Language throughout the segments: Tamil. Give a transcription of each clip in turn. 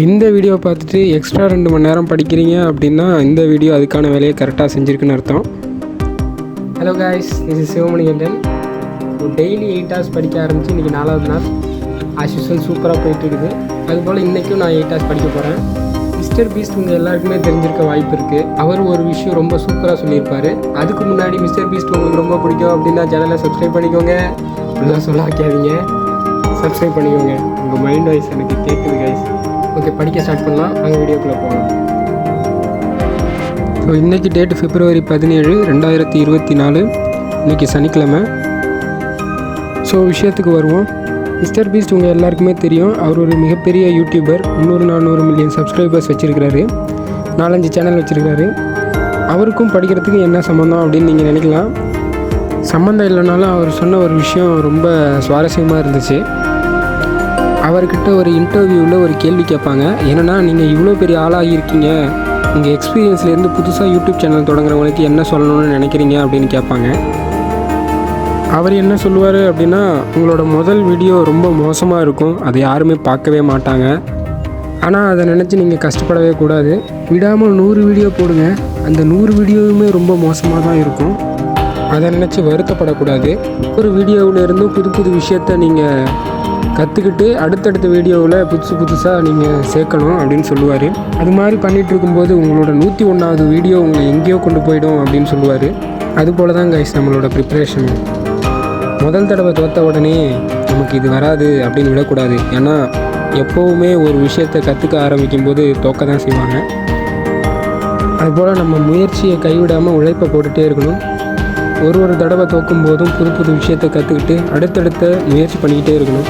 இந்த வீடியோ பார்த்துட்டு எக்ஸ்ட்ரா 2 மணி நேரம் படிக்கிறீங்க அப்படின்னா இந்த வீடியோ அதுக்கான வேலையை கரெக்டாக செஞ்சுருக்குன்னு அர்த்தம். ஹலோ காய்ஸ், இது சிவமணிகண்டன். டெய்லி 8 hours படிக்க ஆரம்பித்து இன்றைக்கி 4வது நாள். ஆஸ் யூஸ்வல் சூப்பராக போயிட்டு இருக்குது. அதுபோல் இன்றைக்கும் நான் 8 hours படிக்க போகிறேன். மிஸ்டர் பீஸ்ட் உங்கள் எல்லாருக்குமே தெரிஞ்சிருக்க வாய்ப்பு இருக்குது. அவர் ஒரு விஷயம் ரொம்ப சூப்பராக சொல்லியிருப்பார். அதுக்கு முன்னாடி மிஸ்டர் பீஸ்ட் உங்களுக்கு ரொம்ப பிடிக்கும் அப்படின்னா சேனலை சப்ஸ்கிரைப் பண்ணிக்கோங்க. அப்படிலாம் சொல்ல வைக்காதீங்க, சப்ஸ்கிரைப் பண்ணிக்கோங்க. உங்கள் மைண்ட் வாய்ஸ் எனக்கு கேட்குது கைஸ். ஓகே, படிக்க ஸ்டார்ட் பண்ணலாம். நாங்கள் வீடியோக்குள்ளே போகலாம். ஸோ இன்றைக்கி டேட் February 17, 2024. இன்றைக்கி சனிக்கிழமை. ஸோ விஷயத்துக்கு வருவோம். மிஸ்டர் பீஸ்ட் உங்கள் எல்லாருக்குமே தெரியும். அவர் ஒரு மிகப்பெரிய யூடியூபர். 300-400 மில்லியன் சப்ஸ்கிரைபர்ஸ் வச்சுருக்கிறாரு. 4-5 சேனல் வச்சுருக்கிறாரு. அவருக்கும் படிக்கிறதுக்கு என்ன சம்மந்தம் அப்படின்னு நீங்கள் நினைக்கலாம். சம்மந்தம் இல்லைனாலும் அவர் சொன்ன ஒரு விஷயம் ரொம்ப சுவாரஸ்யமாக இருந்துச்சு. அவர்கிட்ட ஒரு இன்டர்வியூவில் ஒரு கேள்வி கேட்பாங்க. என்னென்னா, நீங்கள் இவ்வளோ பெரிய ஆளாகியிருக்கீங்க, உங்கள் எக்ஸ்பீரியன்ஸ்லேருந்து புதுசாக யூடியூப் சேனல் தொடங்குறவங்களுக்கு என்ன சொல்லணும்னு நினைக்கிறீங்க அப்படின்னு கேட்பாங்க. அவர் என்ன சொல்லுவார் அப்படின்னா, உங்களோட முதல் வீடியோ ரொம்ப மோசமாக இருக்கும், அதை யாருமே பார்க்கவே மாட்டாங்க. ஆனால் அதை நினச்சி நீங்கள் கஷ்டப்படவே கூடாது. விடாமல் 100 வீடியோ போடுங்க, அந்த 100 வீடியோவுமே ரொம்ப மோசமாக தான் இருக்கும். அதை நினச்சி வருத்தப்படக்கூடாது. ஒரு வீடியோவிலேருந்து புது புது விஷயத்தை நீங்கள் கற்றுக்கிட்டு அடுத்தடுத்த வீடியோவில் புதுசாக நீங்கள் சேர்க்கணும் அப்படின்னு சொல்லுவார். அது மாதிரி பண்ணிகிட்டு இருக்கும்போது உங்களோட 101வது வீடியோ உங்களை எங்கேயோ கொண்டு போயிடும் அப்படின்னு சொல்லுவார். அதுபோல் தான் கைஸ் நம்மளோட ப்ரிப்ரேஷன். முதல் தடவை தோற்ற உடனே நமக்கு இது வராது அப்படின்னு விடக்கூடாது. ஏன்னா எப்போவுமே ஒரு விஷயத்தை கற்றுக்க ஆரம்பிக்கும்போது தோக்க தான் செய்வாங்க. அதுபோல் நம்ம முயற்சியை கைவிடாமல் உழைப்பை போட்டுகிட்டே இருக்கணும். ஒரு தடவை தோக்கும் போதும் புது புது விஷயத்தை கற்றுக்கிட்டு அடுத்தடுத்த முயற்சி பண்ணிக்கிட்டே இருக்கணும்.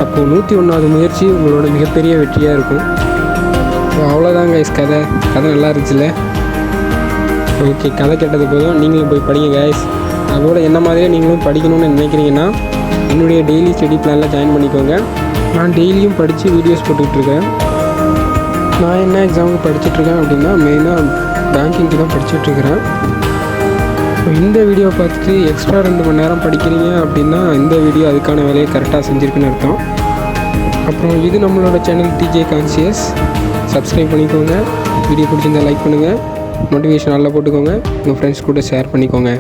அப்போது 101வது முயற்சி உங்களோட மிகப்பெரிய வெற்றியாக இருக்கும். ஸோ அவ்வளோதான் கைஸ். கதை நல்லா இருந்துச்சுல்ல? ஓகே, கதை கேட்டது போதும். நீங்களும் போய் படிங்க கைஸ். அதுபோல் என்ன மாதிரியே நீங்களும் படிக்கணும்னு நினைக்கிறீங்கன்னா என்னுடைய டெய்லி ஸ்டடி பிளானில் ஜாயின் பண்ணிக்கோங்க. நான் டெய்லியும் படித்து வீடியோஸ் போட்டுக்கிட்டுருக்கேன். நான் என்ன எக்ஸாமுக்கு படிச்சுட்ருக்கேன் அப்படின்னா மெயினாக பேங்கிங்க்கு தான் படிச்சுட்ருக்கிறேன். இந்த வீடியோ பார்த்துட்டு எக்ஸ்ட்ரா 2 மணி நேரம் படிக்கிறீங்க அப்படின்னா இந்த வீடியோ அதுக்கான வேலையை கரெக்டாக செஞ்சுருக்குன்னு அர்த்தம். அப்புறம் இது நம்மளோட சேனல் டிஜே கான்சியஸ். சப்ஸ்கிரைப் பண்ணிக்கோங்க. வீடியோ பிடிச்சிருந்தால் லைக் பண்ணுங்கள். நோட்டிஃபிகேஷன் நல்லா போட்டுக்கோங்க. உங்கள் ஃப்ரெண்ட்ஸ் கூட ஷேர் பண்ணிக்கோங்க.